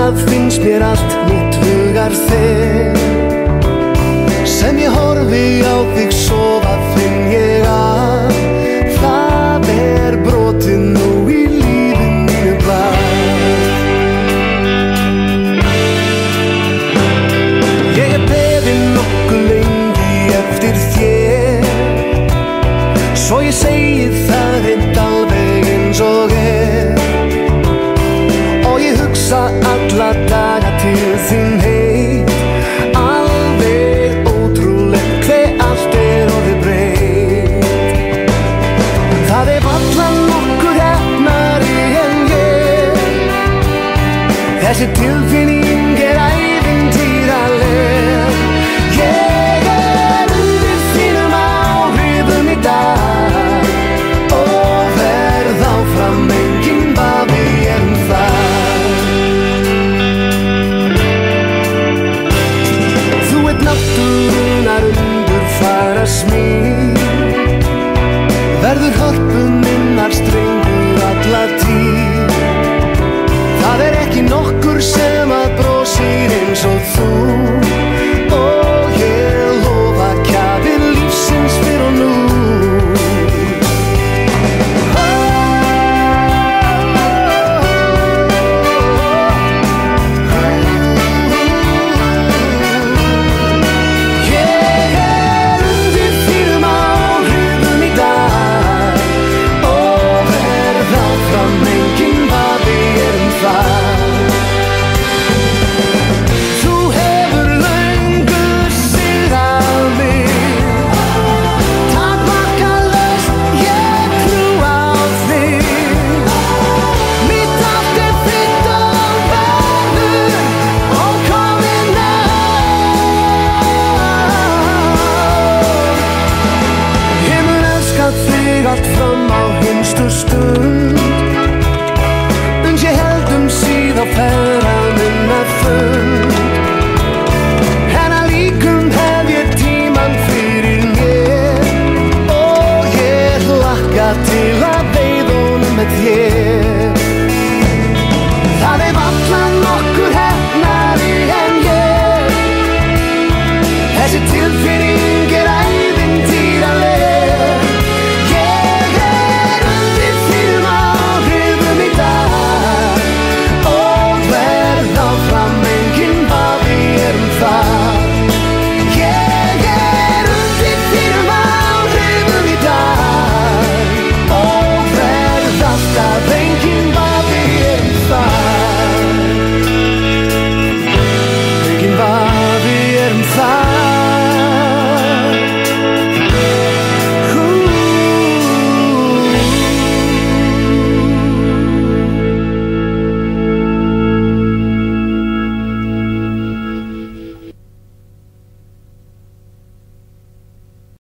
það finnst mér allt mitt hugar þig. Sem ég horfi á þig sofa finn ég að það brotið nú í lífi mínu blað. Ég beðið nokkuð lengi eftir þér, svo ég segi það hreint alveg eins og og ég hugsa alla daga til þín heit. Alveg ótrúlegt hve allt orðið breytt. Það varla nokkuð heppnari en ég. Þessi tilfinning ævintýraleg. Ég undir þínum áhrifum í dag og verð áfram enginn vafi en það. Þú ert náttúrunnar undurfagra smíð, verður hörpu minnar strengur alla tíð. Það ekki nokkur sem